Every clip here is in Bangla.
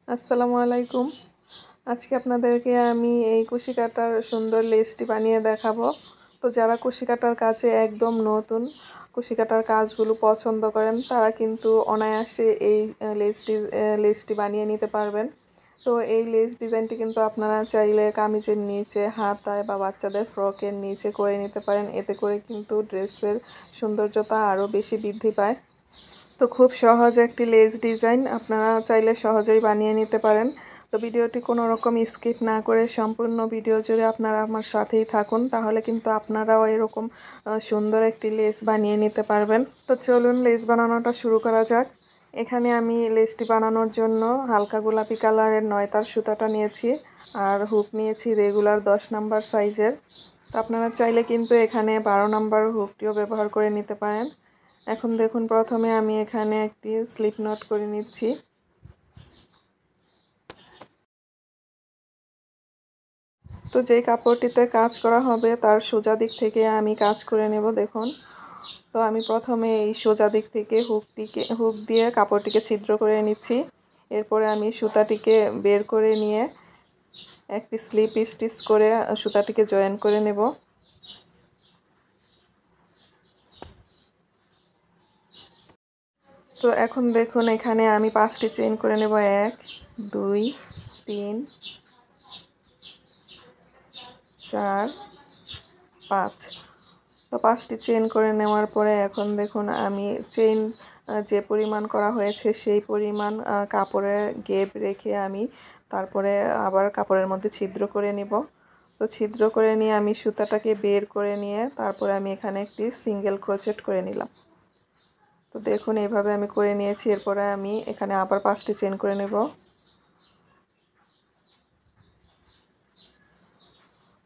আসসালামু আলাইকুম। আজকে আপনাদেরকে আমি এই কুশি কাটার সুন্দর লেসটি বানিয়ে দেখাবো। তো যারা কুশি কাটার কাজে একদম নতুন, কুশি কাটার কাজগুলো পছন্দ করেন তারা কিন্তু অনায়াসে এই লেসটি বানিয়ে নিতে পারবেন। তো এই লেস ডিজাইনটি কিন্তু আপনারা চাইলে কামিজের নিচে, হাতায় বা বাচ্চাদের ফ্রকের নিচে করে নিতে পারেন। এতে করে কিন্তু ড্রেসের সৌন্দর্যতা আরও বেশি বৃদ্ধি পায়। তো খুব সহজ একটি লেস ডিজাইন, আপনারা চাইলে সহজেই বানিয়ে নিতে পারেন। তো ভিডিওটি কোনো রকম স্কিপ না করে সম্পূর্ণ ভিডিও জুড়ে আপনারা আমার সাথেই থাকুন, তাহলে কিন্তু আপনারাও এরকম সুন্দর একটি লেস বানিয়ে নিতে পারবেন। তো চলুন লেস বানানোটা শুরু করা যাক। এখানে আমি লেসটি বানানোর জন্য হালকা গোলাপি কালারের 9 তার সুতাটা নিয়েছি, আর হুক নিয়েছি রেগুলার 10 নাম্বার সাইজের। তো আপনারা চাইলে কিন্তু এখানে 12 নাম্বার হুকটিও ব্যবহার করে নিতে পারেন। এখন দেখুন, প্রথমে আমি এখানে একটি স্লিপ নট করে নিচ্ছি। তো যেই কাপড়টিতে কাজ করা হবে তার সোজা দিক থেকে আমি কাজ করে নেব। দেখুন, তো আমি প্রথমে এই সোজা দিক থেকে হুক দিয়ে কাপড়টিকে ছিদ্র করে নিচ্ছি। এরপরে আমি সুতাটিকে বের করে নিয়ে একটি স্লিপ স্টিচ করে সুতাটিকে জয়েন করে নেব। তো এখন দেখুন, এখানে আমি 5টি চেইন করে নেব। 1 2 3 4 5। তো 5টি চেইন করে নেওয়ার পরে এখন দেখুন, আমি চেইন যে পরিমাণ করা হয়েছে সেই পরিমাণ কাপড়ের গ্যাপ রেখে আমি তারপরে আবার কাপড়ের মধ্যে ছিদ্র করে নিব। তো ছিদ্র করে নিয়ে আমি সুতাটাকে বের করে নিয়ে তারপরে আমি এখানে একটি সিঙ্গেল ক্রোচেট করে নিলাম। তো দেখুন, এইভাবে আমি করে নিয়েছি। এরপরে আমি এখানে আবার 5টি চেইন করে নেব।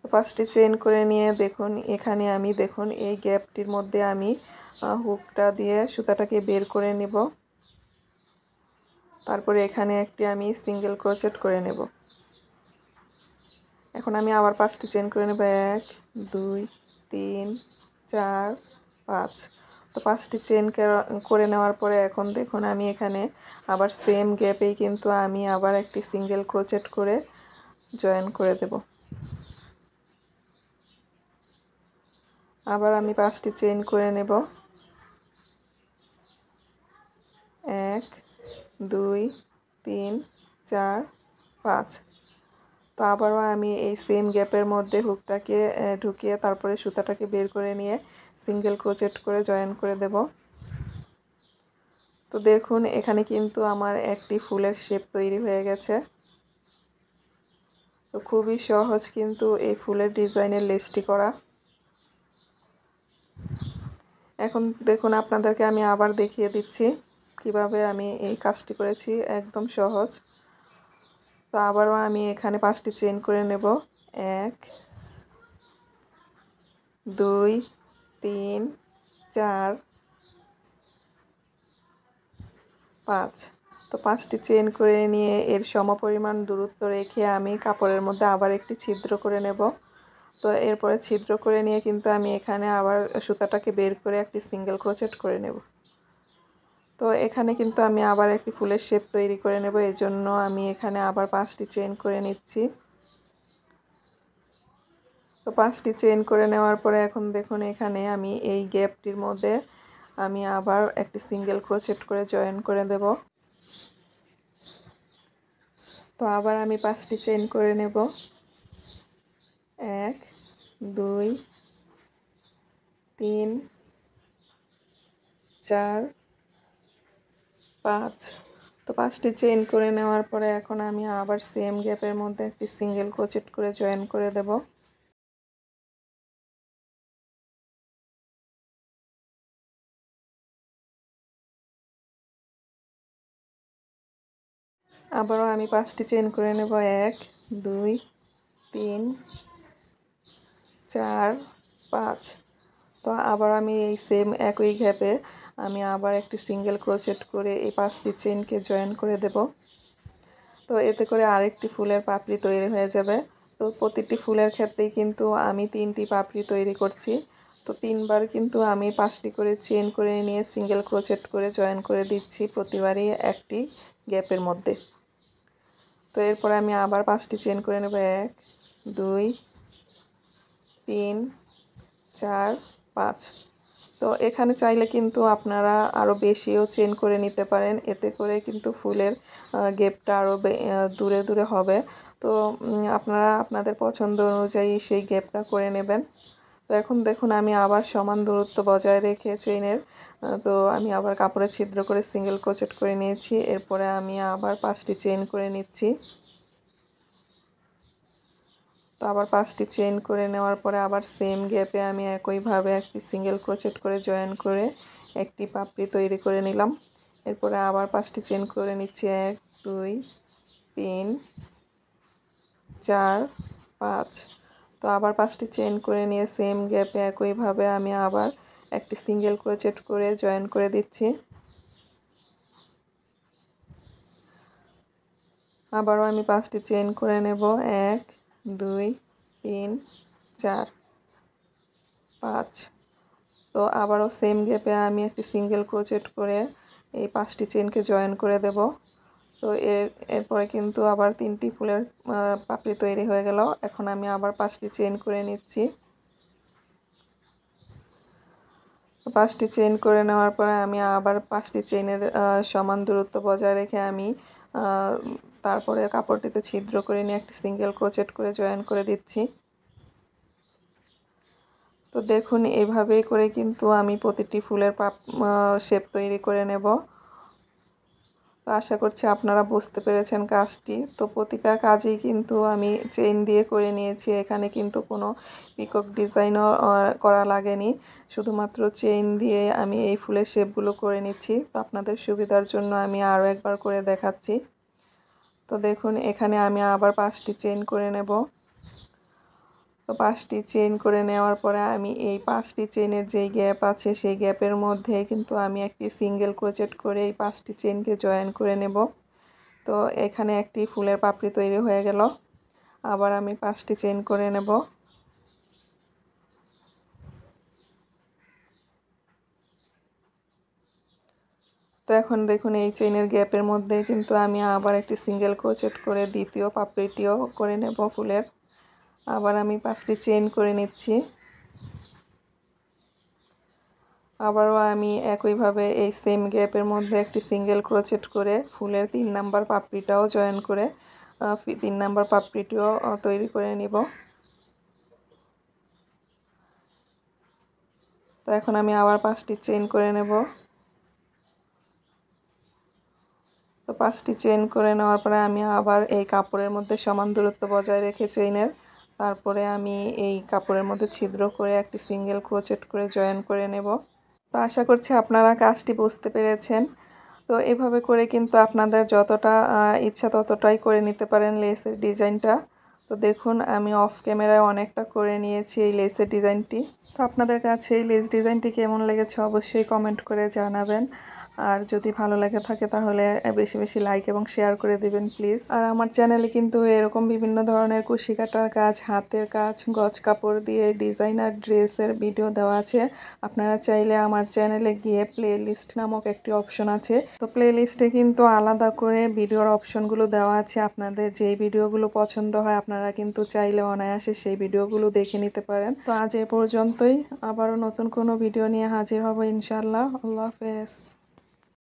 তো 5টি চেইন করে নিয়ে দেখুন, এখানে আমি দেখুন এই গ্যাপটির মধ্যে আমি হুকটা দিয়ে সুতাটাকে বের করে নেব। তারপরে এখানে একটি আমি সিঙ্গেল ক্রোচেট করে নেব। এখন আমি আবার 5টি চেইন করে নেব। 1 2 3 4 5। তো 5টি চেইন করে নেওয়ার পরে এখন দেখুন, আমি এখানে আবার সেম গ্যাপেই কিন্তু আমি আবার একটি সিঙ্গেল ক্রোচেট করে জয়েন করে দেব। আবার আমি 5টি চেইন করে নেব। 1 2 3 4 5। তো আবারও আমি এই সেম গ্যাপের মধ্যে হুকটাকে ঢুকিয়ে তারপরে সুতাটাকে বের করে নিয়ে সিঙ্গেল ক্রোচেট করে জয়েন করে দেব। তো দেখুন, এখানে কিন্তু আমার একটি ফুলের শেপ তৈরি হয়ে গেছে। তো খুবই সহজ কিন্তু এই ফুলের ডিজাইনের লেসটি করা। এখন দেখুন, আপনাদেরকে আমি আবার দেখিয়ে দিচ্ছি কিভাবে আমি এই কাজটি করেছি, একদম সহজ। তো আবারও আমি এখানে 5টি চেইন করে নেব। 1 2 3 4 5। তো 5টি চেইন করে নিয়ে এর সমপরিমাণ দূরত্ব রেখে আমি কাপড়ের মধ্যে আবার একটি ছিদ্র করে নেব। তো এরপরে ছিদ্র করে নিয়ে কিন্তু আমি এখানে আবার সুতাটাকে বের করে একটি সিঙ্গেল ক্রোচেট করে নেব। তো এখানে কিন্তু আমি আবার একটি ফুলের শেপ তৈরি করে নেব, এর জন্য আমি এখানে আবার 5টি চেইন করে নিচ্ছি। তো 5টি চেইন করে নেওয়ার পরে এখন দেখুন, এখানে আমি এই গ্যাপটির মধ্যে আমি আবার একটি সিঙ্গেল ক্রোচেট করে জয়েন করে দেব। তো আবার আমি 5টি চেইন করে নেব। 1 2 3 4 5। তো 5টি চেইন করে নেওয়ার পরে এখন আমি আবার সেম গ্যাপের মধ্যে একটি সিঙ্গেল ক্রোচেট করে জয়েন করে দেব। আবারও আমি 5টি চেইন করে নেব। 1 2 3 4 5। তো আবার আমি এই সেম একই গ্যাপে আমি আবার একটি সিঙ্গেল ক্রোচেট করে এই 5টি চেইনকে জয়েন করে দেব। তো এতে করে আরেকটি ফুলের পাপড়ি তৈরি হয়ে যাবে। তো প্রতিটি ফুলের ক্ষেত্রেই কিন্তু আমি 3টি পাপড়ি তৈরি করছি। তো 3বার কিন্তু আমি 5টি করে চেইন করে নিয়ে সিঙ্গেল ক্রোচেট করে জয়েন করে দিচ্ছি প্রতিবারই একটি গ্যাপের মধ্যে। তো এরপরে আমি আবার 5টি চেন করে নেব। 1 2 3 4 5। তো এখানে চাইলে কিন্তু আপনারা আরও বেশিও চেন করে নিতে পারেন, এতে করে কিন্তু ফুলের গেপটা আরও দূরে দূরে হবে। তো আপনারা আপনাদের পছন্দ অনুযায়ী সেই গেপটা করে নেবেন। তো এখন দেখুন আমি আবার সমান দূরত্ব বজায় রেখে চেইনের তো আমি আবার কাপড়ে ছিদ্র করে সিঙ্গেল ক্রোচেট করে নিয়েছি। এরপরে আমি আবার 5টি চেইন করে নিচ্ছি। তো আবার 5টি চেইন করে নেওয়ার পরে আবার সেম গ্যাপে আমি একইভাবে একটি সিঙ্গেল ক্রোচেট করে জয়েন করে একটি পাপড়ি তৈরি করে নিলাম। এরপরে আবার 5টি চেইন করে নিচ্ছি। 1 2 3 4 5। তো আবার 5টি চেইন করে নিয়ে সেম গ্যাপে একইভাবে আমি আবার একটি সিঙ্গেল ক্রোচেট করে জয়েন করে দিচ্ছি। আবারও আমি 5টি চেইন করে নেব। 1 2 3 4 5। তো আবারও সেম গ্যাপে আমি একটি সিঙ্গেল ক্রোচেট করে এই 5টি চেইনকে জয়েন করে দেব। তো এরপরে কিন্তু আবার 3টি ফুলের পাপড়ি তৈরি হয়ে গেল। এখন আমি আবার 5টি চেইন করে নিচ্ছি। 5টি চেইন করে নেওয়ার পরে আমি আবার 5টি চেইনের সমান দূরত্ব বজায় রেখে আমি তারপরে কাপড়টিতে ছিদ্র করে নিয়ে একটি সিঙ্গেল ক্রোচেট করে জয়েন করে দিচ্ছি। তো দেখুন এইভাবেই করে কিন্তু আমি প্রতিটি ফুলের শেপ তৈরি করে নেব। তো আশা করছি আপনারা বুঝতে পেরেছেন কাজটি। তো প্রতিটা কাজেই কিন্তু আমি চেইন দিয়ে করে নিয়েছি, এখানে কিন্তু কোনো পিকক ডিজাইনও করা লাগেনি, শুধুমাত্র চেইন দিয়ে আমি এই ফুলের শেপগুলো করে নিচ্ছি। তো আপনাদের সুবিধার জন্য আমি আরও একবার করে দেখাচ্ছি। তো দেখুন এখানে আমি আবার 5টি চেইন করে নেব। তো 5টি চেইন করে নেওয়ার পরে আমি এই 5টি চেইনের যেই গ্যাপ আছে সেই গ্যাপের মধ্যে কিন্তু আমি একটি সিঙ্গেল ক্রোচেট করে এই 5টি চেইনকে জয়েন করে নেব। তো এখানে একটি ফুলের পাপড়ি তৈরি হয়ে গেল। আবার আমি 5টি চেইন করে নেব। তো এখন দেখুন এই চেইনের গ্যাপের মধ্যে কিন্তু আমি আবার একটি সিঙ্গেল ক্রোচেট করে দ্বিতীয় পাপড়িটিও করে নেব ফুলের। আবার আমি 5টি চেইন করে নিচ্ছি। আবারও আমি একইভাবে এই সেম গ্যাপের মধ্যে একটি সিঙ্গেল ক্রোচেট করে ফুলের 3 নাম্বার পাপড়িটাও জয়েন করে 3 নাম্বার পাপড়িটিও তৈরি করে নিব। তো এখন আমি আবার 5টি চেইন করে নেব। তো 5টি চেইন করে নেওয়ার পরে আমি আবার এই কাপড়ের মধ্যে সমান দূরত্ব বজায় রেখে চেইনের তারপরে আমি এই কাপড়ের মধ্যে ছিদ্র করে একটি সিঙ্গেল ক্রোচেট করে জয়েন করে নেব। তো আশা করছি আপনারা কাজটি বুঝতে পেরেছেন। তো এভাবে করে কিন্তু আপনাদের যতটা ইচ্ছা ততটাই করে নিতে পারেন লেসের ডিজাইনটা। তো দেখুন আমি অফ ক্যামেরায় অনেকটা করে নিয়েছি এই লেসের ডিজাইনটি। তো আপনাদের কাছে এই লেস ডিজাইনটি কেমন লেগেছে অবশ্যই কমেন্ট করে জানাবেন। আর যদি ভালো লাগে থাকে তাহলে বেশি বেশি লাইক এবং শেয়ার করে দিবেন প্লিজ। আর আমার চ্যানেলে কিন্তু এরকম বিভিন্ন ধরনের কুশি কাটার কাজ, হাতের কাজ, গজ কাপড় দিয়ে ডিজাইনার ড্রেসের ভিডিও দেওয়া আছে। আপনারা চাইলে আমার চ্যানেলে গিয়ে প্লে লিস্ট নামক একটি অপশন আছে, তো প্লে লিস্টে কিন্তু আলাদা করে ভিডিওর অপশনগুলো দেওয়া আছে। আপনাদের যেই ভিডিওগুলো পছন্দ হয় আপনারা কিন্তু চাইলে অনায়াসে সেই ভিডিওগুলো দেখে নিতে পারেন। তো আজ এ পর্যন্তই, আবারও নতুন কোনো ভিডিও নিয়ে হাজির হব ইনশাআল্লাহ। আল্লাহ হাফেজ।